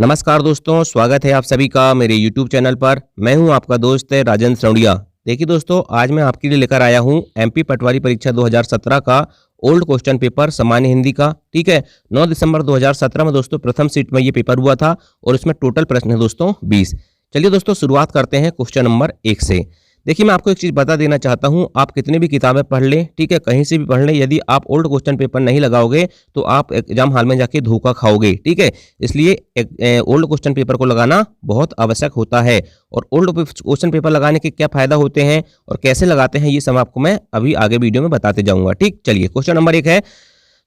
नमस्कार दोस्तों, स्वागत है आप सभी का मेरे YouTube चैनल पर। मैं हूं आपका दोस्त राजेंद्र सौड़िया। देखिए दोस्तों, आज मैं आपके लिए लेकर आया हूं एमपी पटवारी परीक्षा 2017 का ओल्ड क्वेश्चन पेपर सामान्य हिंदी का। ठीक है, 9 दिसंबर 2017 में दोस्तों प्रथम सीट में ये पेपर हुआ था और इसमें टोटल प्रश्न है दोस्तों 20। चलिए दोस्तों, शुरुआत करते हैं क्वेश्चन नंबर 1 से। देखिए, मैं आपको एक चीज़ बता देना चाहता हूं, आप कितनी भी किताबें पढ़ लें, ठीक है, कहीं से भी पढ़ लें, यदि आप ओल्ड क्वेश्चन पेपर नहीं लगाओगे तो आप एग्जाम हॉल में जाके धोखा खाओगे। ठीक है, इसलिए ओल्ड क्वेश्चन पेपर को लगाना बहुत आवश्यक होता है। और ओल्ड क्वेश्चन पेपर लगाने के क्या फायदा होते हैं और कैसे लगाते हैं, ये सब आपको मैं अभी आगे वीडियो में बताते जाऊंगा। ठीक, चलिए क्वेश्चन नंबर 1 है,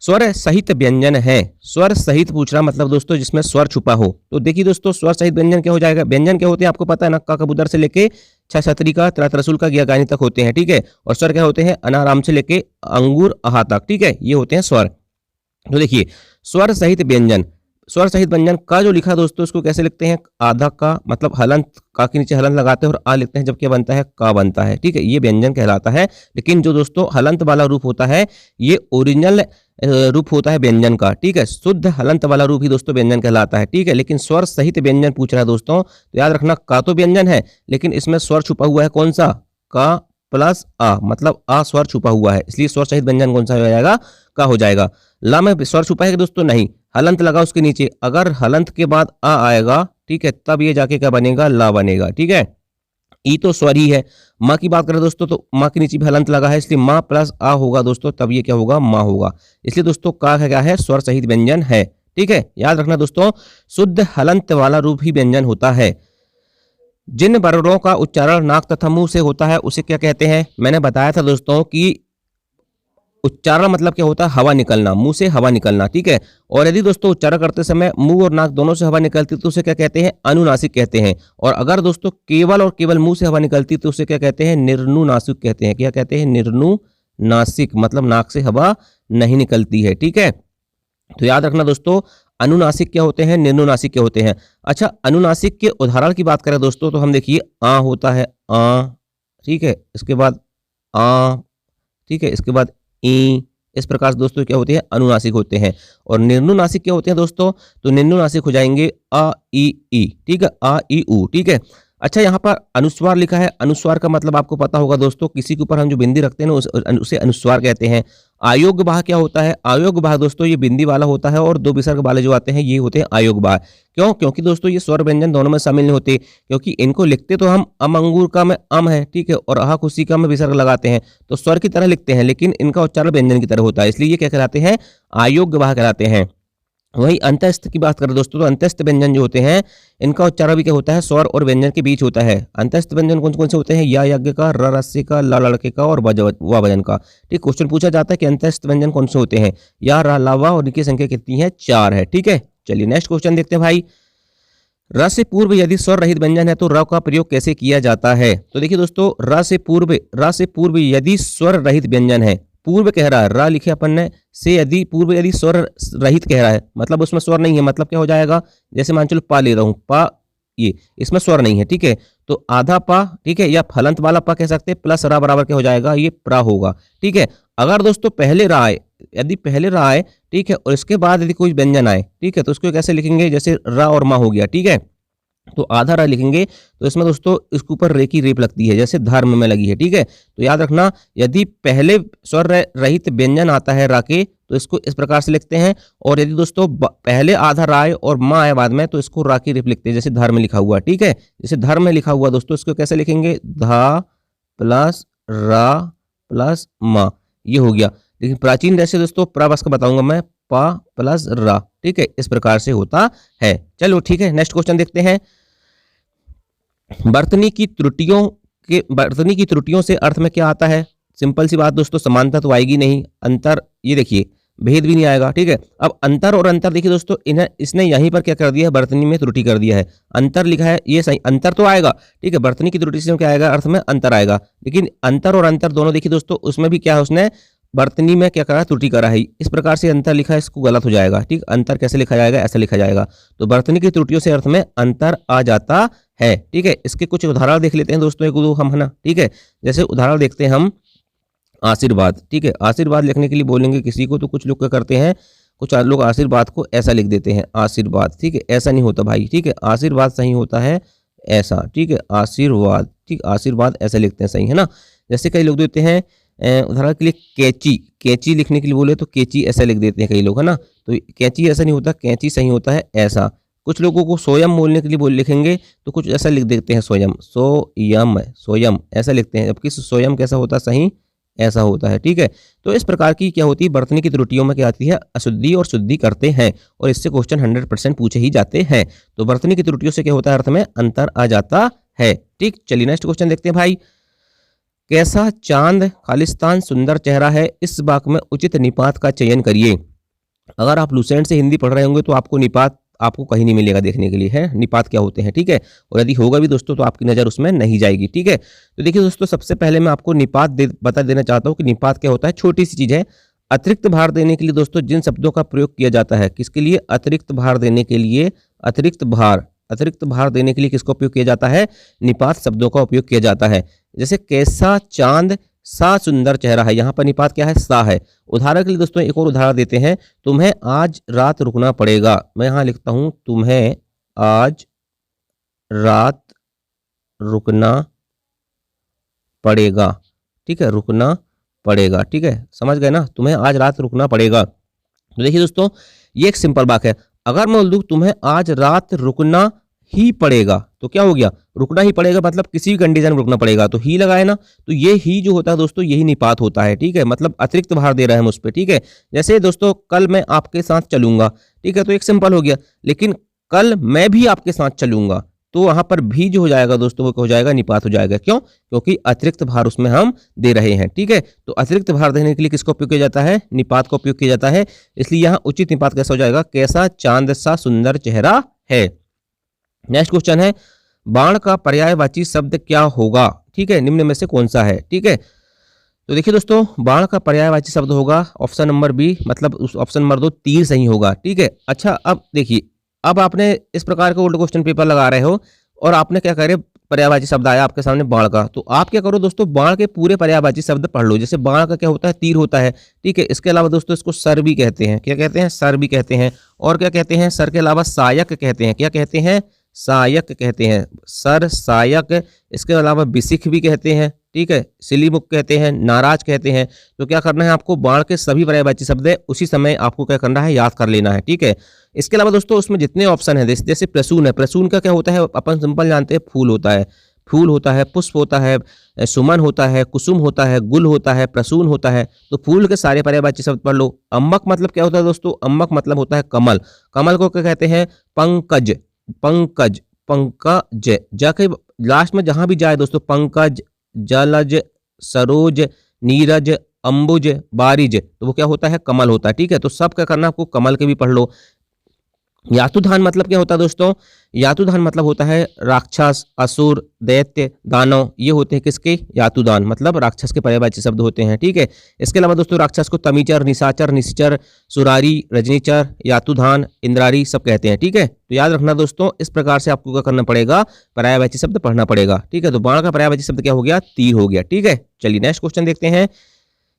स्वर सहित व्यंजन है। स्वर सहित पूछ रहा, मतलब दोस्तों जिसमें स्वर छुपा हो। तो देखिए दोस्तों, स्वर सहित व्यंजन क्या हो जाएगा। व्यंजन क्या होते हैं आपको पता है, नक्का कबूतर से लेके छतरी का त्रत्रसूल का ज्ञागानी तक होते हैं। ठीक है, और स्वर क्या होते हैं, अनाराम से लेके अंगूर आहा तक। ठीक है, ये होते हैं स्वर। तो देखिए, स्वर सहित व्यंजन, स्वर सहित व्यंजन का जो लिखा दोस्तों, इसको कैसे लिखते हैं, आधा का मतलब हलंत, का के नीचे हलंत लगाते हैं और आ लिखते हैं, जब क्या बनता है, का बनता है। ठीक है, ये व्यंजन कहलाता है। लेकिन जो दोस्तों हलंत वाला रूप होता है, ये ओरिजिनल रूप होता है व्यंजन का। ठीक है, शुद्ध हलंत वाला रूप ही दोस्तों व्यंजन कहलाता है। ठीक है, लेकिन स्वर सहित व्यंजन पूछ रहा है दोस्तों, तो याद रखना, का तो व्यंजन है लेकिन इसमें स्वर छुपा हुआ है। कौन सा, का प्लस आ, मतलब आ स्वर छुपा हुआ है, इसलिए स्वर सहित व्यंजन कौन सा हो जाएगा, का हो जाएगा। ला में स्वर छुपा है दोस्तों, नहीं, हलंत लगा उसके नीचे, अगर हलंत के बाद आ आएगा, ठीक है, तब ये जाके क्या बनेगा, ला बनेगा। ठीक है, ई तो स्वर ही है। माँ की बात करें दोस्तों, तो माँ के नीचे भी हलंत लगा है, इसलिए माँ प्लस आ होगा दोस्तों, तब ये क्या होगा, माँ होगा। इसलिए दोस्तों का क्या है, स्वर सहित व्यंजन है। ठीक है, याद रखना दोस्तों, शुद्ध हलंत वाला रूप ही व्यंजन होता है। जिन वर्णों का उच्चारण नाक तथा मुंह से होता है उसे क्या कहते हैं। मैंने बताया था दोस्तों कि उच्चारण मतलब क्या होता है, हवा निकलना, मुंह से हवा निकलना। ठीक है, और यदि दोस्तों उच्चारण करते समय मुंह और नाक दोनों से हवा निकलती तो उसे क्या कहते हैं, अनुनासिक कहते हैं। और अगर दोस्तों केवल और केवल मुंह से हवा निकलती तो उसे क्या कहते हैं, निर्नुनासिक कहते हैं। क्या कहते हैं, निर्नुनासिक, मतलब नाक से हवा नहीं निकलती है। ठीक है, तो याद रखना दोस्तों, अनुनासिक क्या होते हैं, निर्नुनासिक क्या होते हैं। अच्छा, अनुनासिक के उदाहरण की बात करें दोस्तों, तो हम देखिए, आ होता है, आ, ठीक है, इसके बाद आ, ठीक है, इसके बाद ई, इस प्रकार से दोस्तों क्या होते हैं, अनुनासिक होते हैं। और निर्नुनासिक क्या होते हैं दोस्तों, तो निर्नुनासिक हो जाएंगे आ ई ई। ठीक है, आ ई ऊ। ठीक है, अच्छा, यहाँ पर अनुस्वार लिखा है। अनुस्वार का मतलब आपको पता होगा दोस्तों, किसी के ऊपर हम जो बिंदी रखते हैं ना, उसे अनुस्वार कहते हैं। अयोग्य बाह क्या होता है, अयोग्य बाह दोस्तों ये बिंदी वाला होता है और दो विसर्ग वाले जो आते हैं ये होते हैं अयोग्य बाह। क्यों, क्योंकि दोस्तों ये स्वर व्यंजन दोनों में शामिल नहीं होते, क्योंकि इनको लिखते तो हम अम अंगूर का में अम है, ठीक है, और अहा खुशी का में विसर्ग लगाते हैं, तो स्वर की तरह लिखते हैं, लेकिन इनका उच्चारण व्यंजन की तरह होता है, इसलिए ये क्या कहलाते हैं, अयोग्य बाह कहलाते हैं। वही अंतस्थ की बात करें दोस्तों, तो अंतस्थ व्यंजन जो होते हैं इनका उच्चारण भी क्या होता है, स्वर और व्यंजन के बीच होता है। अंतस्थ व्यंजन कौन कौन से होते हैं, या यज्ञ का, र रस्य का, ला लड़के का और वा वजन का। ठीक, क्वेश्चन पूछा जाता है कि अंतस्थ व्यंजन कौन से होते हैं, या रा ला वा, और इनकी संख्या कितनी है, 4 है। ठीक है, चलिए नेक्स्ट क्वेश्चन देखते हैं भाई। र से पूर्व यदि स्वर रहित व्यंजन है तो र का प्रयोग कैसे किया जाता है। तो देखिए दोस्तों, र से पूर्व यदि स्वर रहित व्यंजन है, पूर्व कह रहा है, रा लिखे अपन ने, से यदि पूर्व यदि स्वर रहित कह रहा है, मतलब उसमें स्वर नहीं है, मतलब क्या हो जाएगा, जैसे मान चलो पा ले रहा हूं, पा, ये इसमें स्वर नहीं है। ठीक है, तो आधा पा, ठीक है, या फलंत वाला पा कह सकते हैं, प्लस रा बराबर क्या हो जाएगा, ये प्रा होगा। ठीक है, अगर दोस्तों पहले रा आए, यदि पहले रा आए, ठीक है, और इसके बाद यदि कोई व्यंजन आए, ठीक है, तो उसको कैसे लिखेंगे, जैसे रा और मा हो गया। ठीक है, तो आधा रा लिखेंगे, तो इसमें दोस्तों इसके ऊपर रे की रेप लगती है, जैसे धर्म में लगी है। ठीक है, तो याद रखना, यदि पहले स्वर रहित व्यंजन आता है रा के, तो इसको इस प्रकार से लिखते हैं, और यदि दोस्तों पहले आधा रा आए और माँ आए बाद में, तो इसको रा की रेप लिखते हैं, जैसे धर्म में लिखा हुआ। ठीक है, जैसे धर्म में लिखा हुआ दोस्तों, इसको कैसे लिखेंगे, धा प्लस रा प्लस मा, ये हो गया। लेकिन प्राचीन जैसे दोस्तों प्रावस का बताऊंगा मैं, पा प्लस रा। ठीक है, इस प्रकार से होता है। चलो ठीक है, नेक्स्ट क्वेश्चन देखते हैं। वर्तनी की त्रुटियों से अर्थ में क्या आता है। सिंपल सी बात दोस्तों, समानता तो आएगी नहीं, अंतर, ये देखिए भेद भी नहीं आएगा। ठीक है, अब अंतर और अंतर देखिए दोस्तों, इसने यहीं पर क्या कर दिया है, वर्तनी में त्रुटि कर दिया है, अंतर लिखा है, ये सही, अंतर तो आएगा। ठीक है, वर्तनी की त्रुटि से क्या आएगा, अर्थ में अंतर आएगा, लेकिन अंतर और अंतर दोनों देखिए दोस्तों, उसमें भी क्या है, उसने वर्तनी में क्या करा, त्रुटि करा है, इस प्रकार से अंतर लिखा है, इसको गलत हो जाएगा। ठीक, अंतर कैसे लिखा जाएगा, ऐसा लिखा जाएगा, तो वर्तनी की त्रुटियों से अर्थ में अंतर आ जाता है। ठीक है, इसके कुछ उदाहरण देख लेते हैं दोस्तों, एक दो हम, है ना। ठीक है, जैसे उदाहरण देखते हैं हम, आशीर्वाद। ठीक है, आशीर्वाद लिखने के लिए बोलेंगे किसी को, तो कुछ लोग क्या करते हैं, कुछ लोग आशीर्वाद को ऐसा लिख देते हैं, आशीर्वाद, ठीक है, ऐसा नहीं होता भाई, ठीक है, आशीर्वाद सही होता है ऐसा, ठीक है, आशीर्वाद, ठीक, आशीर्वाद ऐसा लिखते हैं, सही है ना। जैसे कई लोग देते हैं उदाहरण के लिए कैंची, कैंची लिखने के लिए बोले तो कैंची ऐसा लिख देते हैं कई लोग, है ना। तो कैंची ऐसा नहीं होता, कैंची सही होता है ऐसा। कुछ लोगों को सोयम बोलने के लिए लिखेंगे तो कुछ ऐसा लिख देते हैं, सोयम, सोयम, सोयम ऐसा लिखते हैं, जबकि सोयम कैसा होता है, सही ऐसा होता है, ठीक है। तो इस प्रकार की क्या होती है, बर्तनी की त्रुटियों में क्या आती है, अशुद्धि और शुद्धि करते हैं, और इससे क्वेश्चन 100% पूछे ही जाते हैं। तो बर्तनी की त्रुटियों से क्या होता है, अर्थ में अंतर आ जाता है, ठीक। चलिए नेक्स्ट क्वेश्चन देखते हैं भाई। कैसा चांद खालिस्तान सुंदर चेहरा है, इस वाक्य में उचित निपात का चयन करिए। अगर आप लुसेंट से हिंदी पढ़ रहे होंगे तो आपको निपात आपको कहीं नहीं मिलेगा देखने के लिए, है निपात क्या होते हैं, ठीक है। और यदि होगा भी दोस्तों तो आपकी नज़र उसमें नहीं जाएगी, ठीक है। तो देखिए दोस्तों, सबसे पहले मैं आपको निपात बता देना चाहता हूँ कि निपात क्या होता है। छोटी सी चीज़ है, अतिरिक्त भार देने के लिए दोस्तों जिन शब्दों का प्रयोग किया जाता है, किसके लिए, अतिरिक्त भार देने के लिए, अतिरिक्त भार देने के लिए किसका उपयोग किया जाता है, निपात शब्दों का उपयोग किया जाता है। जैसे कैसा चांद सा सुंदर चेहरा है, यहाँ पर निपात क्या है, सा है। उदाहरण के लिए दोस्तों एक और उदाहरण देते हैं, तुम्हें आज रात रुकना पड़ेगा। मैं यहाँ लिखता हूं, तुम्हें आज रात रुकना पड़ेगा, ठीक है, रुकना पड़ेगा, ठीक है, समझ गए ना, तुम्हें आज रात रुकना पड़ेगा। तो देखिए दोस्तों, ये एक सिंपल वाक्य है। अगर मैं बोल दूं तुम्हें आज रात रुकना ही पड़ेगा, तो क्या हो गया, रुकना ही पड़ेगा, मतलब किसी भी कंडीशन में रुकना पड़ेगा, तो ही लगाए ना। तो ये ही जो होता है दोस्तों, यही निपात होता है, ठीक है, मतलब अतिरिक्त भार दे रहे हैं हम उस पर, ठीक है। जैसे दोस्तों कल मैं आपके साथ चलूंगा, ठीक है, तो एक सिंपल हो गया, लेकिन कल मैं भी आपके साथ चलूंगा, तो वहां पर भी जो हो जाएगा दोस्तों वो हो जाएगा, निपात हो जाएगा। क्यों, क्योंकि अतिरिक्त भार उसमें हम दे रहे हैं, ठीक है। तो अतिरिक्त भार देने के लिए किसका उपयोग किया जाता है, निपात का उपयोग किया जाता है। इसलिए यहाँ उचित निपात कैसा हो जाएगा, कैसा चांद सा सुंदर चेहरा है। नेक्स्ट क्वेश्चन है, बाण का पर्यायवाची शब्द क्या होगा, ठीक है, निम्न में से कौन सा है, ठीक है। तो देखिए दोस्तों, बाण का पर्यायवाची शब्द होगा ऑप्शन नंबर बी, मतलब उस ऑप्शन नंबर 2 तीर सही होगा, ठीक है। अच्छा, अब देखिए, अब आपने इस प्रकार का ओल्ड क्वेश्चन पेपर लगा रहे हो और आपने क्या करे, पर्यायवाची शब्द आया आपके सामने बाण का, तो आप क्या करो दोस्तों, बाण के पूरे पर्यायवाची शब्द पढ़ लो। जैसे बाण का क्या होता है, तीर होता है, ठीक है। इसके अलावा दोस्तों इसको सर भी कहते हैं, क्या कहते हैं, सर भी कहते हैं। और क्या कहते हैं, सर के अलावा सायक कहते हैं, क्या कहते हैं, सायक कहते हैं, सर, सायक। इसके अलावा बिसिख भी कहते हैं, ठीक है, सिलीमुख कहते हैं, नाराज कहते हैं। तो क्या करना है आपको, बाण के सभी पर्यायवाची शब्द है उसी समय आपको क्या करना है, याद कर लेना है, ठीक है। इसके अलावा दोस्तों उसमें जितने ऑप्शन है, जैसे प्रसून है, प्रसून का क्या होता है, अपन सिंपल जानते हैं, फूल होता है, फूल होता है, पुष्प होता है, सुमन होता है, कुसुम होता है, गुल होता है, प्रसून होता है। तो फूल के सारे पर्यायवाची शब्द पढ़ लो। अम्मक मतलब क्या होता है दोस्तों, अम्मक मतलब होता है कमल, कमल को क्या कहते हैं, पंकज, पंकज, पंकज, जाके लास्ट में जहां भी जाए दोस्तों, पंकज, जलज, सरोज, नीरज, अंबुज, बारिज, तो वो क्या होता है, कमल होता है, ठीक है। तो सब क्या करना आपको, कमल के भी पढ़ लो। यातुधान मतलब क्या होता है दोस्तों, यातुधान मतलब होता है राक्षस, असुर, दैत्य, दानव, ये होते हैं किसके, यातुदान, मतलब राक्षस के पर्यायवाची शब्द होते हैं, ठीक है। इसके अलावा दोस्तों राक्षस को तमीचर, निशाचर, निश्चर, सुरारी, रजनीचर, यातुधान, इंद्रारी सब कहते हैं, ठीक है। तो याद रखना दोस्तों, इस प्रकार से आपको क्या करना पड़ेगा, पर्यायवाची शब्द पढ़ना पड़ेगा, ठीक है। तो बाण का पर्यायवाची शब्द क्या हो गया, तीर हो गया, ठीक है। चलिए नेक्स्ट क्वेश्चन देखते हैं।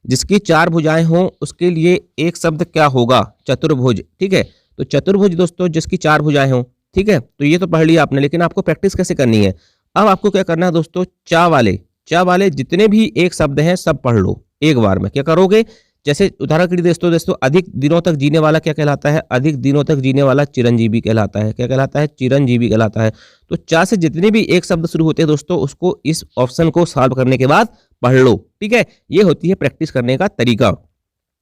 जिसकी 4 भुजाएं हों उसके लिए एक शब्द क्या होगा, चतुर्भुज, ठीक है। तो चतुर्भुज दोस्तों जिसकी 4 भुजाएं हों, ठीक है। तो ये तो पढ़ लिया आपने, लेकिन आपको प्रैक्टिस कैसे करनी है। अब आपको क्या करना है दोस्तों, चा वाले जितने भी एक शब्द हैं सब पढ़ लो एक बार में। क्या करोगे, जैसे उदाहरण के लिए दोस्तों अधिक दिनों तक जीने वाला क्या कहलाता है, अधिक दिनों तक जीने वाला चिरंजीवी कहलाता है। क्या कहलाता है, चिरंजीवी कहलाता है। तो चा से जितने भी एक शब्द शुरू होते हैं दोस्तों, उसको इस ऑप्शन को सॉल्व करने के बाद पढ़ लो, ठीक है। ये होती है प्रैक्टिस करने का तरीका।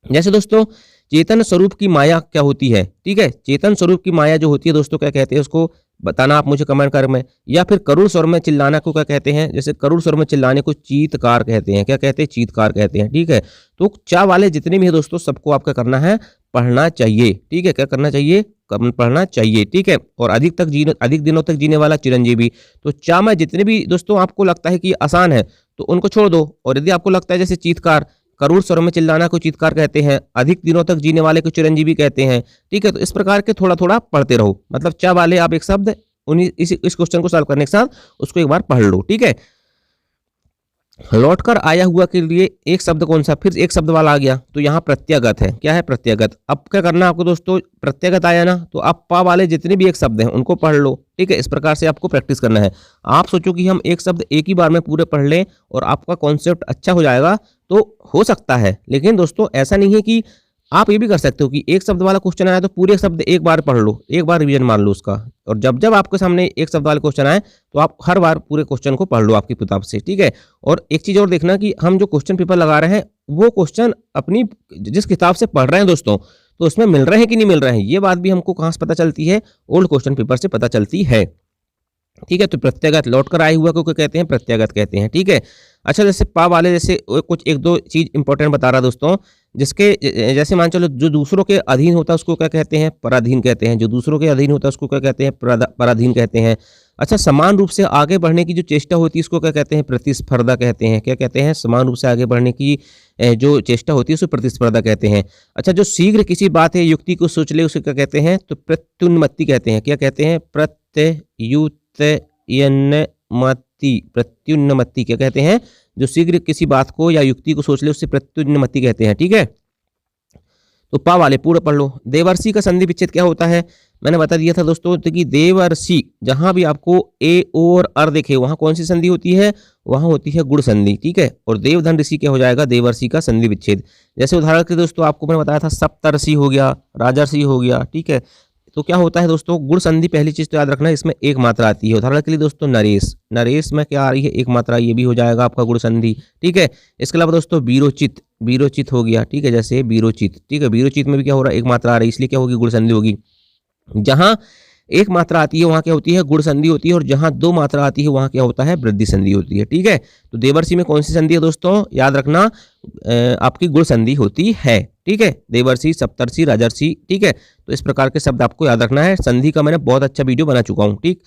जैसे दोस्तों चेतन स्वरूप की माया क्या होती है, ठीक है। चेतन स्वरूप की माया जो होती है दोस्तों क्या कहते हैं, उसको बताना आप मुझे कमेंट कर में। या फिर करुण स्वर में चिल्लाना को क्या कहते हैं, जैसे करुण स्वर में चिल्लाने को चीतकार कहते हैं। क्या कहते हैं, चीतकार कहते हैं, ठीक है। तो चा वाले जितने भी है दोस्तों सबको आपका करना है, पढ़ना चाहिए, ठीक है। क्या करना चाहिए, पढ़ना चाहिए, ठीक है। और अधिक दिनों तक जीने वाला चिरंजीवी, तो चा में जितने भी दोस्तों आपको लगता है कि आसान है तो उनको छोड़ दो। और यदि आपको लगता है जैसे चीतकार, करुण स्वर में चिल्लाना को चीतकार कहते हैं, अधिक दिनों तक जीने वाले को चिरंजीवी कहते हैं, ठीक है। तो इस प्रकार के थोड़ा थोड़ा पढ़ते रहो, मतलब चा वाले आप एक शब्द इस क्वेश्चन को सॉल्व करने के साथ उसको एक बार पढ़ लो, ठीक है। लौट कर आया हुआ के लिए एक शब्द कौन सा, फिर एक शब्द वाला आ गया, तो यहाँ प्रत्ययगत है। क्या है? प्रत्ययगत। अब क्या करना है आपको दोस्तों, प्रत्ययगत आया ना, तो आप पा वाले जितने भी एक शब्द हैं उनको पढ़ लो। ठीक है, इस प्रकार से आपको प्रैक्टिस करना है। आप सोचो कि हम एक शब्द एक ही बार में पूरे पढ़ लें और आपका कॉन्सेप्ट अच्छा हो जाएगा, तो हो सकता है, लेकिन दोस्तों ऐसा नहीं है कि आप ये भी कर सकते हो कि एक शब्द वाला क्वेश्चन आया तो पूरे शब्द एक बार पढ़ लो, एक बार रिवीजन मान लो उसका, और जब जब आपके सामने एक शब्द वाले क्वेश्चन आए तो आप हर बार पूरे क्वेश्चन को पढ़ लो आपकी किताब से। ठीक है, और एक चीज़ और देखना कि हम जो क्वेश्चन पेपर लगा रहे हैं वो क्वेश्चन अपनी जिस किताब से पढ़ रहे हैं दोस्तों, तो उसमें मिल रहे हैं कि नहीं मिल रहे हैं, ये बात भी हमको कहाँ से पता चलती है? ओल्ड क्वेश्चन पेपर से पता चलती है। ठीक है, तो प्रत्ययगत लौट कर आए हुआ को क्या कहते हैं? प्रत्ययगत कहते हैं। ठीक है, अच्छा जैसे पा वाले जैसे कुछ एक दो चीज इंपॉर्टेंट बता रहा दोस्तों, जिसके जैसे मान चलो जो दूसरों के अधीन होता है उसको क्या कहते हैं? पराधीन कहते हैं। जो दूसरों के अधीन होता है उसको क्या कहते हैं? पराधीन कहते हैं। अच्छा, समान रूप से आगे बढ़ने की जो चेष्टा होती है उसको क्या कहते हैं? प्रतिस्पर्धा कहते हैं। क्या कहते हैं? समान रूप से आगे बढ़ने की जो चेष्टा होती है उसको प्रतिस्पर्धा कहते हैं। अच्छा, जो शीघ्र किसी बात है युक्ति को सोच ले उसे क्या कहते हैं? तो प्रत्युन्मत्ति कहते हैं। क्या कहते हैं? प्रत्युन्नमत्ति क्या कहते हैं? जो शीघ्र किसी बात को या युक्ति को सोच ले उससे प्रत्युन्नमत्ति कहते हैं। ठीक है, तो पा वाले पूरे पढ़ लो। देवर्षि का संधि विच्छेद क्या होता है? मैंने बता दिया था दोस्तों, तो कि देवर्षि जहां भी आपको ए ओ और अर देखे वहां कौन सी संधि होती है? वहां होती है गुण संधि। ठीक है, और देवधन ऋषि क्या हो जाएगा? देवर्षि का संधि विच्छेद। जैसे उदाहरण के दोस्तों आपको मैंने बताया था सप्तर्षि हो गया, राजर्षि हो गया। ठीक है, तो क्या होता है दोस्तों, गुण संधि पहली चीज तो याद रखना है, इसमें एक मात्रा आती है। उदाहरण के लिए दोस्तों नरेश, नरेश में क्या आ रही है? एक मात्रा, ये भी हो जाएगा आपका गुण संधि। ठीक है, इसके अलावा दोस्तों वीरोचित, वीरोचित हो गया। ठीक है, जैसे वीरोचित। ठीक है, वीरोचित में भी क्या हो रहा है? एक मात्रा आ रही है, इसलिए क्या होगी? गुण संधि होगी। जहां एक मात्रा आती है वहां क्या होती है? गुण संधि होती है, और जहां दो मात्रा आती है वहां क्या होता है? वृद्धि संधि होती है। ठीक है, तो देवर्षि में कौन सी संधि है दोस्तों? याद रखना, आपकी गुण संधि होती है। ठीक है, देवर्षि, सप्तर्षि, राजर्षि। ठीक है, तो इस प्रकार के शब्द आपको याद रखना है। संधि का मैंने बहुत अच्छा वीडियो बना चुका हूँ। ठीक,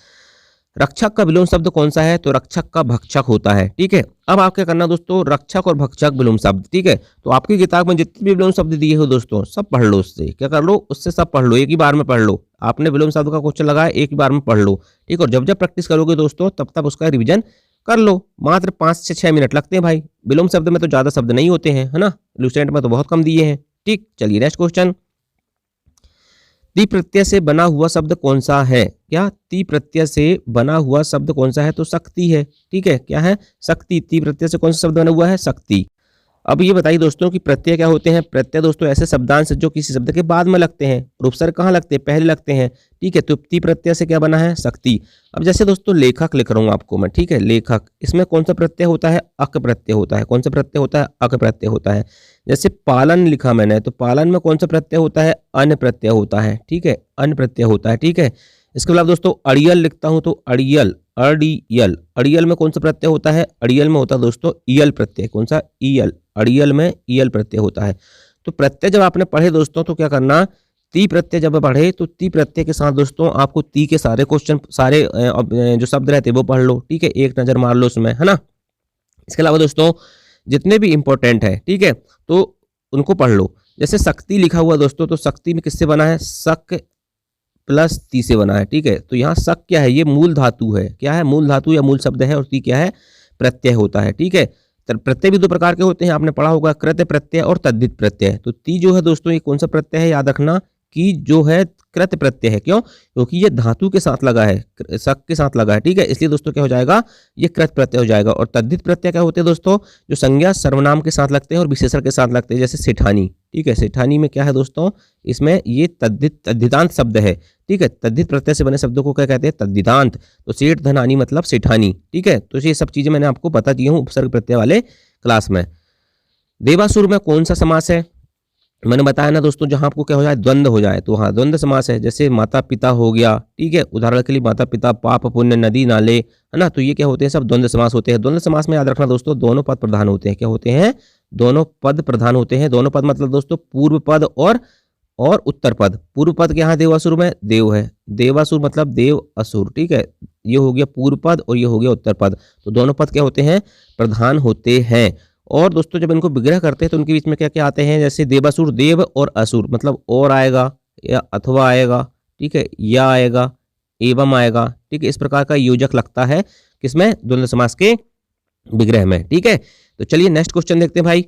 रक्षक का विलोम शब्द कौन सा है? तो रक्षक का भक्षक होता है। ठीक है, अब आप क्या करना दोस्तों, रक्षक और भक्षक विलोम शब्द। ठीक है, तो आपकी किताब में जितने भी विलोम शब्द दिए हो दोस्तों सब पढ़ लो, उससे क्या कर लो? उससे सब पढ़ लो, एक ही बार में पढ़ लो। आपने विलोम शब्द का क्वेश्चन लगाया, एक ही बार में पढ़ लो। ठीक, और जब जब प्रैक्टिस करोगे दोस्तों तब तब उसका रिविजन कर लो। मात्र 5 से 6 मिनट लगते हैं भाई। विलोम शब्द में तो ज्यादा शब्द नहीं होते हैं, है ना? लुसेंट में तो बहुत कम दिए हैं। ठीक, चलिए नेक्स्ट क्वेश्चन। ती प्रत्यय से बना हुआ शब्द कौन सा है? क्या? ती प्रत्यय से बना हुआ शब्द कौन सा है? तो शक्ति है। ठीक है, क्या है? शक्ति। ती प्रत्यय से कौन सा शब्द बना हुआ है? शक्ति। अब ये बताइए दोस्तों कि प्रत्यय क्या होते हैं? प्रत्यय दोस्तों ऐसे शब्दांश जो किसी शब्द के बाद में लगते हैं, और उपसर्ग कहाँ लगते हैं? पहले लगते हैं। ठीक है, तो ती प्रत्यय से क्या बना है? शक्ति। अब जैसे दोस्तों लेखक लिख रहा हूँ आपको मैं। ठीक है, लेखक, इसमें कौन सा प्रत्यय होता है? अक प्रत्यय होता है। कौन सा प्रत्यय होता है? अक प्रत्यय होता है। जैसे पालन लिखा मैंने, तो पालन में कौन सा प्रत्यय होता है? अन प्रत्यय होता है। ठीक है, अन प्रत्यय होता है। ठीक है, इसके अलावा दोस्तों अड़ियल लिखता हूं तो अड़ियल, अड़ियल, अड़ियल में कौन सा प्रत्यय होता है? अड़ियल में होता है दोस्तों ईयल प्रत्यय। कौन सा? ईयल। अड़ियल में ईयल प्रत्यय होता है। तो प्रत्यय जब आपने पढ़े दोस्तों तो क्या करना, ती प्रत्यय जब पढ़े तो ती प्रत्यय के साथ दोस्तों आपको ती के सारे क्वेश्चन, सारे जो शब्द रहते हैं वो पढ़ लो। ठीक है, एक नजर मार लो उसमें, है ना? इसके अलावा दोस्तों जितने भी इंपॉर्टेंट है, ठीक है, तो उनको पढ़ लो। जैसे शक्ति लिखा हुआ दोस्तों, तो शक्ति में किससे बना है? शक प्लस ती से बना है। ठीक है, तो यहाँ शक क्या है? ये मूल धातु है। क्या है? मूल धातु या मूल शब्द है। और ती क्या है? प्रत्यय होता है। ठीक है, प्रत्यय भी दो प्रकार के होते हैं, आपने पढ़ा होगा, कृत प्रत्यय और तद्धित प्रत्यय। तो ती जो है दोस्तों ये कौन सा प्रत्यय है? याद रखना कि जो है कृत प्रत्यय है। क्यों? क्योंकि ये धातु के साथ लगा है, शक के साथ लगा है। ठीक है, इसलिए दोस्तों क्या हो जाएगा? ये कृत प्रत्यय हो जाएगा। और तद्धित प्रत्यय क्या होते हैं दोस्तों? जो संज्ञा सर्वनाम के साथ लगते हैं और विशेषण के साथ लगते हैं, जैसे सेठानी। ठीक है, सेठानी में क्या है दोस्तों? इसमें ये तद्धितांत शब्द है। ठीक है, तद्धित प्रत्यय से बने शब्दों को क्या कहते हैं? तद्धितांत। तो सेठ धनानी मतलब सेठानी। ठीक है, तो ये सब चीजें मैंने आपको बता दी हूँ उपसर्ग प्रत्यय वाले क्लास में। देवासुर में कौन सा समास है? मैंने बताया ना दोस्तों, जहां आपको क्या हो जाए? द्वंद्व हो जाए, तो हाँ द्वंद्व समास है। जैसे माता पिता हो गया। ठीक है, उदाहरण के लिए माता पिता, पाप पुण्य, नदी नाले, है ना? तो ये क्या होते हैं? सब द्वंद्व समास होते हैं। द्वंद्व समास में याद रखना दोस्तों, दोनों पद प्रधान होते हैं। क्या होते हैं? दोनों पद प्रधान होते हैं। दोनों पद मतलब दोस्तों पूर्व पद और उत्तर पद। पूर्व पद के यहाँ देवासुर में देव है, देवासुर मतलब देव असुर। ठीक है, ये हो गया पूर्व पद और ये हो गया उत्तर पद। तो दोनों पद क्या होते हैं? प्रधान होते हैं। और दोस्तों जब इनको विग्रह करते हैं तो उनके बीच में क्या क्या आते हैं? जैसे देवासुर, देव और असुर मतलब और आएगा या अथवा आएगा। ठीक है, या आएगा, एवं आएगा। ठीक है, इस प्रकार का योजक लगता है किसमें? द्वंद्व समास के विग्रह में। ठीक है, तो चलिए नेक्स्ट क्वेश्चन देखते हैं भाई।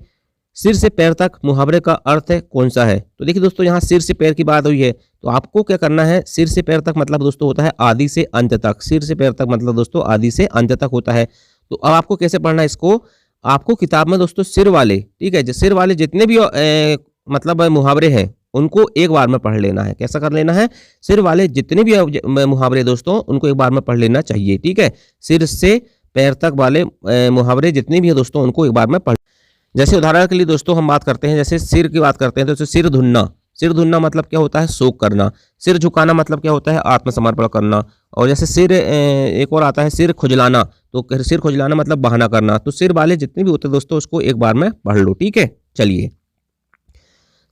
सिर से पैर तक मुहावरे का अर्थ कौन सा है? तो देखिए दोस्तों, यहाँ सिर से पैर की बात हुई है, तो आपको क्या करना है, सिर से पैर तक मतलब दोस्तों होता है आदि से अंत तक। सिर से पैर तक मतलब दोस्तों आदि से अंत तक होता है। तो अब आपको कैसे पढ़ना है इसको, आपको किताब में दोस्तों सिर वाले, ठीक है, सिर वाले जितने भी मतलब मुहावरे हैं उनको एक बार में पढ़ लेना है। कैसा कर लेना है, सिर वाले जितने भी मुहावरे दोस्तों उनको एक बार में पढ़ लेना चाहिए। ठीक है, सिर से पैर तक वाले मुहावरे जितने भी है दोस्तों उनको एक बार में पढ़। जैसे उदाहरण के लिए दोस्तों हम बात करते हैं, जैसे सिर की बात करते हैं तो सिर धुनना। सिर धुनना मतलब क्या होता है, शोक करना। सिर झुकाना मतलब क्या होता है, आत्मसमर्पण करना। और जैसे सिर एक और आता है सिर खुजलाना, तो सिर खुजलाना मतलब बहाना करना। तो सिर वाले जितने भी होते हैं दोस्तों उसको एक बार में पढ़ लो। ठीक है, चलिए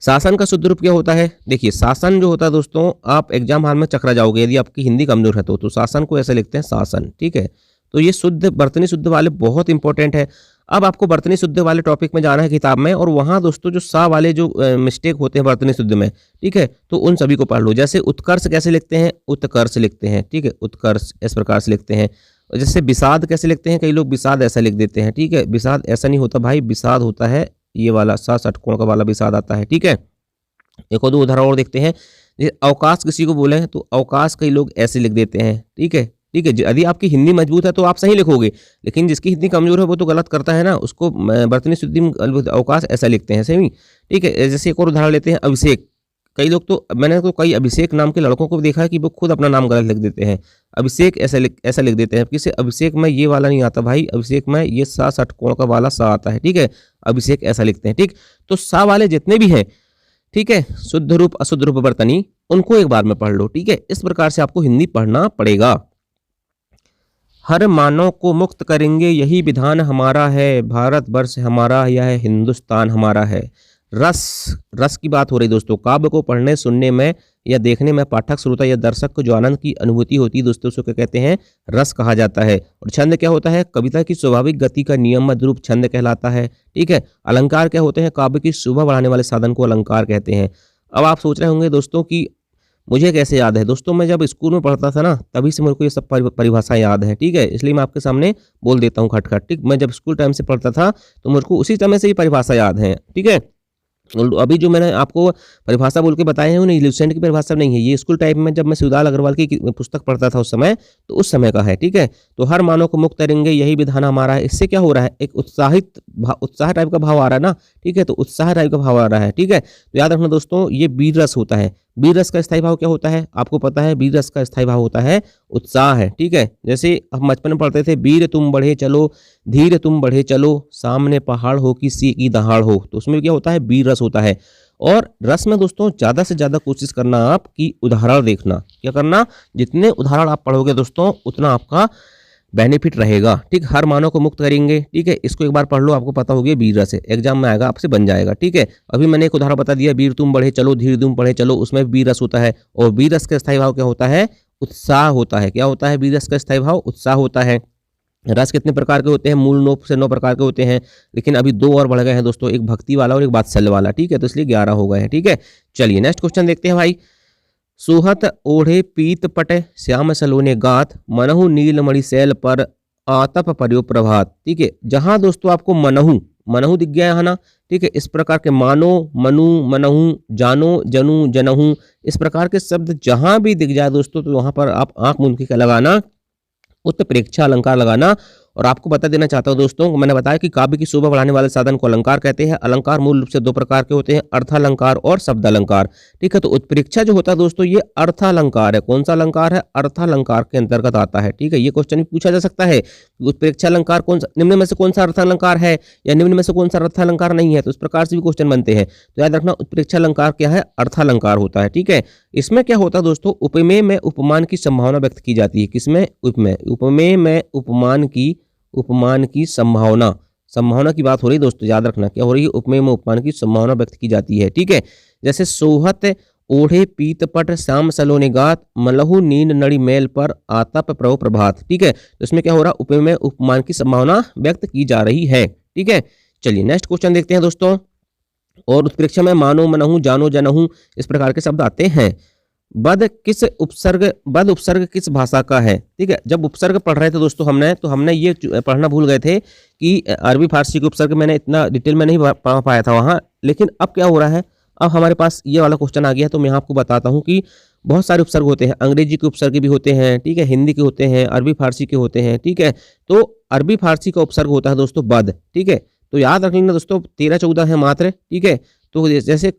शासन का शुद्ध रूप क्या होता है? देखिए शासन जो होता है दोस्तों, आप एग्जाम हॉल में चकरा जाओगे यदि आपकी हिंदी कमजोर है तो शासन को ऐसे लिखते हैं शासन। ठीक है, तो ये शुद्ध बर्तनी शुद्ध वाले बहुत इंपॉर्टेंट है। अब आपको बर्तनी शुद्ध वाले टॉपिक में जाना है किताब में, और वहाँ दोस्तों जो सा वाले जो मिस्टेक होते हैं बर्तनी शुद्ध में, ठीक है, तो उन सभी को पढ़ लो। जैसे उत्कर्ष कैसे लिखते हैं, उत्कर्ष लिखते हैं। ठीक है, उत्कर्ष इस प्रकार से लिखते हैं। जैसे विषाद कैसे लिखते हैं, कई लोग विषाद ऐसा लिख देते हैं। ठीक है, विषाद ऐसा नहीं होता भाई, विषाद होता है ये वाला सा षटकोण का वाला विषाद आता है। ठीक है, एक और दो उदाहरण और देखते हैं। जैसे अवकाश किसी को बोले तो अवकाश कई लोग ऐसे लिख देते हैं। ठीक है, ठीक है, यदि आपकी हिंदी मजबूत है तो आप सही लिखोगे, लेकिन जिसकी हिंदी कमजोर है वो तो गलत करता है ना, उसको बर्तनी शुद्धि में अवकाश ऐसा लिखते हैं सही। ठीक है, जैसे एक और उदाहरण लेते हैं अभिषेक। कई लोग तो, मैंने तो कई अभिषेक नाम के लड़कों को देखा है कि वो खुद अपना नाम गलत लिख देते हैं। अभिषेक ऐसा लिख देते हैं, किसी अभिषेक में ये वाला नहीं आता भाई, अभिषेक में ये सा षटकोण का वाला सा आता है। ठीक है, अभिषेक ऐसा लिखते हैं। ठीक, तो सा वाले जितने भी हैं, ठीक है, शुद्ध रूप अशुद्ध रूप बर्तनी, उनको एक बार में पढ़ लो। ठीक है, इस प्रकार से आपको हिंदी पढ़ना पड़ेगा। हर मानव को मुक्त करेंगे यही विधान हमारा है, भारत वर्ष हमारा यह हिंदुस्तान हमारा है। रस की बात हो रही दोस्तों। काव्य को पढ़ने सुनने में या देखने में पाठक श्रोता या दर्शक को जो आनंद की अनुभूति होती है दोस्तों उसको क्या कहते हैं, रस कहा जाता है। और छंद क्या होता है, कविता की स्वाभाविक गति का नियमित रूप छंद कहलाता है। ठीक है, अलंकार क्या होते हैं, काव्य की शोभा बढ़ाने वाले साधन को अलंकार कहते हैं। अब आप सोच रहे होंगे दोस्तों कि मुझे कैसे याद है। दोस्तों मैं जब स्कूल में पढ़ता था ना तभी से मेरे को ये सब परिभाषा याद है। ठीक है, इसलिए मैं आपके सामने बोल देता हूँ खटखट। ठीक, मैं जब स्कूल टाइम से पढ़ता था तो मेरे को उसी समय से ये परिभाषा याद है। ठीक है, अभी जो मैंने आपको परिभाषा बोल के बताए हैं उन्हें लुसेंट की परिभाषा नहीं है, ये स्कूल टाइम में जब मैं शिवदाल अग्रवाल की पुस्तक पढ़ता था उस समय, तो उस समय का है। ठीक है, तो हर मानव को मुक्त करेंगे यही विधान हमारा है। इससे क्या हो रहा है, एक उत्साह टाइप का भाव आ रहा है ना। ठीक है, तो उत्साह टाइप का भाव आ रहा है। ठीक है, तो याद रखना दोस्तों, ये वीर रस होता है। वीर रस का स्थायी भाव क्या होता है, आपको पता है, वीर रस का स्थायी भाव होता है उत्साह है। ठीक है, जैसे हम बचपन में पढ़ते थे, वीर तुम बढ़े चलो, धीर तुम बढ़े चलो, सामने पहाड़ हो कि सी की दहाड़ हो, तो उसमें क्या होता है, वीर रस होता है। और रस में दोस्तों ज़्यादा से ज़्यादा कोशिश करना आप कि उदाहरण देखना। क्या करना, जितने उदाहरण आप पढ़ोगे दोस्तों उतना आपका बेनिफिट रहेगा। ठीक, हर मानव को मुक्त करेंगे। ठीक है, इसको एक बार पढ़ लो, आपको पता होगी वीर रस है, एग्जाम में आएगा आपसे बन जाएगा। ठीक है, अभी मैंने एक उदाहरण बता दिया, वीर तुम बढ़े चलो, धीर तुम बढ़े चलो, उसमें वीर रस होता है। और वीर रस का स्थायी भाव क्या होता है, उत्साह होता है। क्या होता है, वीर रस का स्थायी भाव उत्साह होता है। रस कितने प्रकार के होते हैं, मूल 9 से 9 प्रकार के होते हैं, लेकिन अभी 2 और बढ़ गए हैं दोस्तों, एक भक्ति वाला और एक वात्सल्य वाला। ठीक है, तो इसलिए 11 हो गए हैं। ठीक है, चलिए नेक्स्ट क्वेश्चन देखते हैं भाई। सोहत ओढ़े पीत पट श्याम सलोने गात, मनहु नीलमणि शैल पर आतप पर्यो प्रभात। ठीक है, जहां दोस्तों आपको मनहु दिख गया है ना। ठीक है, इस प्रकार के मानो, मनु, मनहु, जानो, जनू, जनहु, इस प्रकार के शब्द जहां भी दिख जाए दोस्तों तो वहां पर आप आंख मूंद के लगाना, उत्प्रेक्षा अलंकार लगाना। और आपको बता देना चाहता हूं दोस्तों, मैंने बताया कि काव्य की शोभा बढ़ाने वाले साधन को अलंकार कहते हैं। अलंकार मूल रूप से 2 प्रकार के होते हैं, अर्थालंकार और शब्दालंकार। ठीक है, तो उत्प्रेक्षा जो होता है दोस्तों ये अर्थालंकार है। कौन सा अलंकार है, अर्थालंकार के अंतर्गत आता है। ठीक है, ये क्वेश्चन भी पूछा जा सकता है, उत्प्रेक्षा अलंकार कौन सा, निम्न में से कौन सा अर्थालंकार है या निम्न में से कौन सा अर्थालंकार नहीं है, तो इस प्रकार से भी क्वेश्चन बनते हैं। तो याद रखना, उत्प्रेक्षा अलंकार क्या है, अर्थालंकार होता है। ठीक है, इसमें क्या होता है दोस्तों, उपमेय में उपमान की संभावना व्यक्त की जाती है। किसमें, उपमेय में उपमान की संभावना की बात हो रही है दोस्तों, याद रखना क्या हो रही है, उपमेय में उपमान की संभावना व्यक्त की जाती है। ठीक है, जैसे सोहत ओढ़े पीत पट श्याम सलोने गात, मलहु नींद नड़ी मेल पर आतप प्रभु प्रभात। ठीक है, तो इसमें क्या हो रहा है, उपमेय में उपमान की संभावना व्यक्त की जा रही है। ठीक है, चलिए नेक्स्ट क्वेश्चन देखते हैं दोस्तों। और उत्प्रेक्षा में मानो, मनहु, जानो, जनहु, इस प्रकार के शब्द आते हैं। बद उपसर्ग किस भाषा का है। ठीक है, जब उपसर्ग पढ़ रहे थे दोस्तों हमने ये पढ़ना भूल गए थे कि अरबी फारसी के उपसर्ग मैंने इतना डिटेल में नहीं पढ़ पाया था वहाँ। लेकिन अब क्या हो रहा है, अब हमारे पास ये वाला क्वेश्चन आ गया है, तो मैं आपको बताता हूँ कि बहुत सारे उपसर्ग होते हैं, अंग्रेजी के उपसर्ग भी होते हैं, ठीक है, हिंदी के होते हैं, अरबी फारसी के होते हैं। ठीक है, तो अरबी फारसी का उपसर्ग होता है दोस्तों बद। ठीक है, तो याद रख लेना दोस्तों 13-14 है मात्र। ठीक है, तो जैसे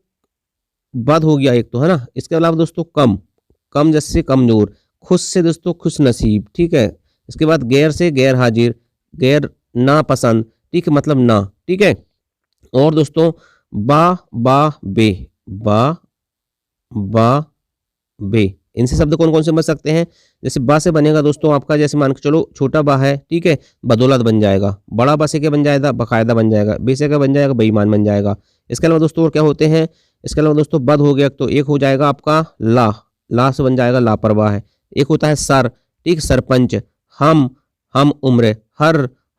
बद हो गया एक तो, है ना। इसके अलावा दोस्तों कम जैसे कमजोर, खुश से दोस्तों खुश नसीब। ठीक है, इसके बाद गैर से गैर हाजिर, गैर नापसंद। ठीक है, मतलब ना। ठीक है, और दोस्तों बा बे, इनसे शब्द कौन कौन से बन सकते हैं। जैसे बा से बनेगा दोस्तों आपका, जैसे मान के चलो छोटा बा है, ठीक है, बदौलत बन जाएगा। बड़ा बा से क्या बन जाएगा, बकायदा बन जाएगा। बे से क्या बन जाएगा, बेईमान बन जाएगा। इसके अलावा दोस्तों और क्या होते हैं, इसके अलावा दोस्तों बद हो गया तो एक हो जाएगा आपका ला से बन जाएगा लापरवाह है। एक होता है सर, ठीक, सरपंच। हम उम्र,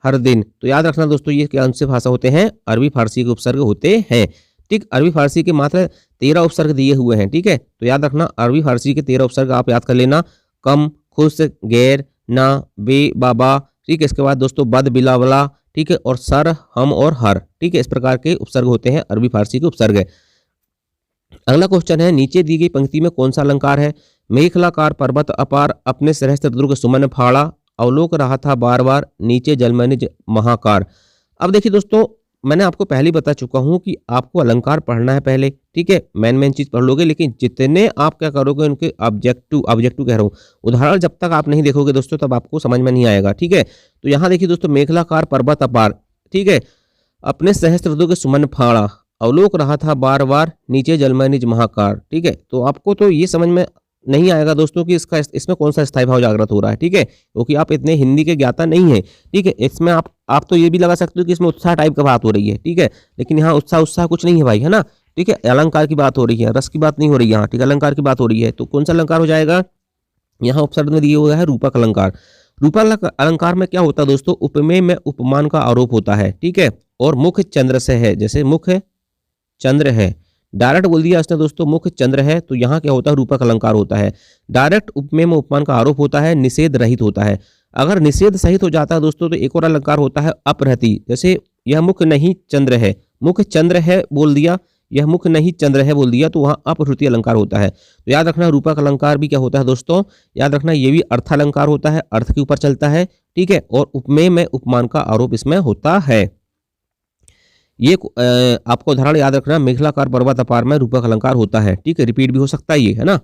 हर दिन। तो याद रखना दोस्तों ये कौन से भाषा होते हैं, अरबी फारसी के उपसर्ग होते हैं। ठीक, अरबी फारसी के मात्र 13 उपसर्ग दिए हुए हैं। ठीक है, तो याद रखना अरबी फारसी के 13 उपसर्ग आप याद कर लेना। कम, खुश, गैर, ना, बे, बाबा। ठीक है, इसके बाद दोस्तों बद, बिला, वला। ठीक है, और सर, हम और हर। ठीक है, इस प्रकार के उपसर्ग होते हैं अरबी फारसी के उपसर्ग। अगला क्वेश्चन है, नीचे दी गई पंक्ति में कौन सा अलंकार है। मेखलाकार पर्वत अपार, अपने सहस्त्र दुर्ग सुमन फाड़ा, अवलोक रहा था बार बार, नीचे जलमनिज महाकार। अब देखिए दोस्तों, मैंने आपको पहले ही बता चुका हूं कि आपको अलंकार पढ़ना है पहले। ठीक है, मेन चीज पढ़ लोगे, लेकिन जितने आप क्या करोगे उनके ऑब्जेक्टिव कह रहा हूँ, उदाहरण जब तक आप नहीं देखोगे दोस्तों तब आपको समझ में नहीं आएगा। ठीक है, तो यहाँ देखिए दोस्तों, मेखलाकार पर्वत अपार, ठीक है, अपने सहस्त्र दुर्ग सुमन फाड़ा, अवलोक रहा था बार बार, नीचे जलमनिज महाकार। ठीक है, तो आपको तो ये समझ में नहीं आएगा दोस्तों कि इसमें कौन सा स्थायी भाव जागृत हो रहा है। ठीक है, क्योंकि आप इतने हिंदी के ज्ञाता नहीं है। ठीक है, इसमें आप तो ये भी लगा सकते हो कि इसमें उत्साह टाइप का बात हो रही है। ठीक है, लेकिन यहाँ उत्साह कुछ नहीं है भाई, है ना। ठीक है, अलंकार की बात हो रही है, रस की बात नहीं हो रही है यहाँ। ठीक है, अलंकार की बात हो रही है, तो कौन सा अलंकार हो जाएगा, यहाँ उपसर्ग में दिया हुआ है रूपक अलंकार। रूपक अलंकार में क्या होता है दोस्तों, उपमेय में उपमान का आरोप होता है। ठीक है, और मुख चंद्र से है, जैसे मुख चंद्र है, डायरेक्ट बोल दिया इसने दोस्तों मुख चंद्र है, तो यहाँ क्या होता है, रूपक अलंकार होता है। डायरेक्ट उपमेय में उपमान का आरोप होता है, निषेध रहित होता है। अगर निषेध सहित हो जाता है दोस्तों तो एक और अलंकार होता है अपरहति, जैसे यह मुख नहीं चंद्र है, मुख चंद्र है बोल दिया, यह मुख नहीं चंद्र है बोल दिया, तो वहाँ अपहृति अलंकार होता है। तो याद रखना रूपक अलंकार भी क्या होता है दोस्तों, याद रखना ये भी अर्थालंकार होता है, अर्थ के ऊपर चलता है। ठीक है, और उपमेय में उपमान का आरोप इसमें होता है। ये आपको उदाहरण याद रखना, मेखलाकार पर्वत अपार में रूपक अलंकार होता है। ठीक है, रिपीट भी हो सकता है ये, है ना।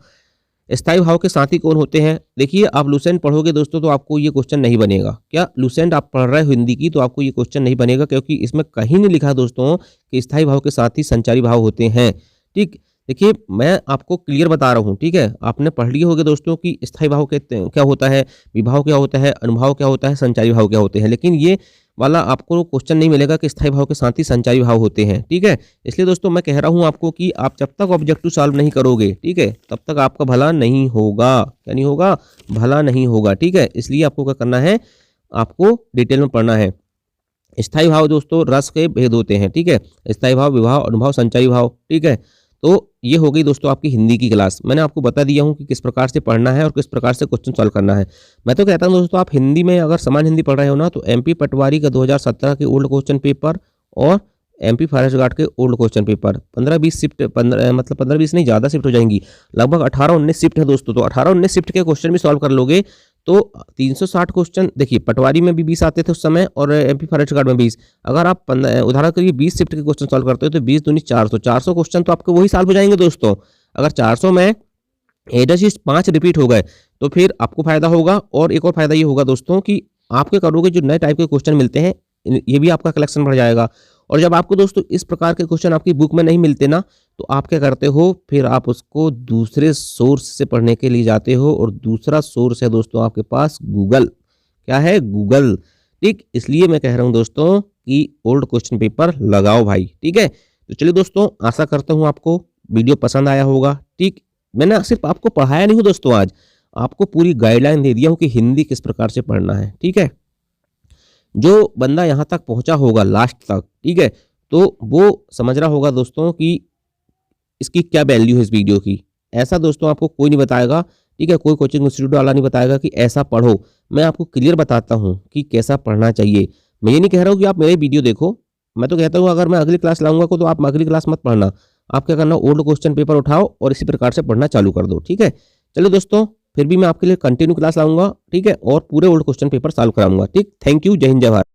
स्थायी भाव के साथी कौन होते हैं, देखिए आप लुसेंट पढ़ोगे दोस्तों तो आपको ये क्वेश्चन नहीं बनेगा। क्या लुसेंट आप पढ़ रहे हो हिंदी की, तो आपको ये क्वेश्चन नहीं बनेगा, क्योंकि इसमें कहीं नहीं लिखा दोस्तों कि स्थायी भाव के साथ ही संचारी भाव होते हैं। ठीक, देखिए मैं आपको क्लियर बता रहा हूँ। ठीक है, आपने पढ़ लिए होगे दोस्तों कि स्थायी भाव क्या होता है, विभाव क्या होता है, अनुभाव क्या होता है, संचारी भाव क्या होते हैं, लेकिन ये वाला आपको क्वेश्चन नहीं मिलेगा कि स्थायी भाव के साथ ही संचारी भाव होते हैं। ठीक है, इसलिए दोस्तों मैं कह रहा हूं आपको कि आप जब तक ऑब्जेक्टिव सॉल्व नहीं करोगे, ठीक है, तब तक आपका भला नहीं होगा। क्या नहीं होगा, भला नहीं होगा। ठीक है, इसलिए आपको क्या करना है, आपको डिटेल में पढ़ना है। स्थायी भाव दोस्तों रस के भेद होते हैं। ठीक है, स्थायी भाव, विभाव, अनुभाव, संचारी भाव। ठीक है, तो ये हो गई दोस्तों आपकी हिंदी की क्लास। मैंने आपको बता दिया हूँ कि किस प्रकार से पढ़ना है और किस प्रकार से क्वेश्चन सॉल्व करना है। मैं तो कहता हूँ दोस्तों आप हिंदी में अगर समान हिंदी पढ़ रहे हो ना, तो एमपी पटवारी का 2017 के ओल्ड क्वेश्चन पेपर और एमपी फॉरेस्ट गार्ड के ओल्ड क्वेश्चन पेपर 15-20 शिफ्ट, 15-20 नहीं, ज़्यादा शिफ्ट हो जाएंगी, लगभग 18-19 शिफ्ट है दोस्तों। तो 18-19 शिफ्ट के क्वेश्चन भी सॉल्व कर लोगे तो 360 क्वेश्चन। देखिए पटवारी में भी 20 आते थे उस समय और एमपी फॉरेस्ट गार्ड में 20। अगर आप उदाहरण के लिए 20 शिफ्ट के क्वेश्चन सॉल्व करते हो तो 20 दूनी 400 क्वेश्चन तो आपके वही सॉल्व हो जाएंगे दोस्तों। अगर 400 में 5 रिपीट हो गए तो फिर आपको फायदा होगा। और एक और फायदा ये होगा दोस्तों कि आपके करोगे जो नए टाइप के क्वेश्चन मिलते हैं, ये भी आपका कलेक्शन बढ़ जाएगा। और जब आपको दोस्तों इस प्रकार के क्वेश्चन आपकी बुक में नहीं मिलते ना, तो आप क्या करते हो, फिर आप उसको दूसरे सोर्स से पढ़ने के लिए जाते हो। और दूसरा सोर्स है दोस्तों आपके पास गूगल। क्या है, गूगल। ठीक, इसलिए मैं कह रहा हूं दोस्तों कि ओल्ड क्वेश्चन पेपर लगाओ भाई। ठीक है, तो चलिए दोस्तों, आशा करता हूं आपको वीडियो पसंद आया होगा। ठीक, मैंने सिर्फ आपको पढ़ाया नहीं हूं दोस्तों, आज आपको पूरी गाइडलाइन दे दिया हूं कि हिंदी किस प्रकार से पढ़ना है। ठीक है, जो बंदा यहाँ तक पहुंचा होगा लास्ट तक, ठीक है, तो वो समझ रहा होगा दोस्तों कि इसकी क्या वैल्यू है इस वीडियो की। ऐसा दोस्तों आपको कोई नहीं बताएगा, ठीक है, कोई कोचिंग इंस्टीट्यूट वाला नहीं बताएगा कि ऐसा पढ़ो। मैं आपको क्लियर बताता हूँ कि कैसा पढ़ना चाहिए। मैं ये नहीं कह रहा हूँ कि आप मेरे वीडियो देखो, मैं तो कहता हूँ अगर मैं अगली क्लास लाऊंगा तो आप अगली क्लास मत पढ़ना। आप क्या करना, ओल्ड क्वेश्चन पेपर उठाओ और इसी प्रकार से पढ़ना चालू कर दो, ठीक है। चलो दोस्तों, फिर भी मैं आपके लिए कंटिन्यू क्लास लाऊंगा, ठीक है, और पूरे ओल्ड क्वेश्चन पेपर सॉल्व कराऊंगा, ठीक। थैंक यू, जय हिंद, जय भारत।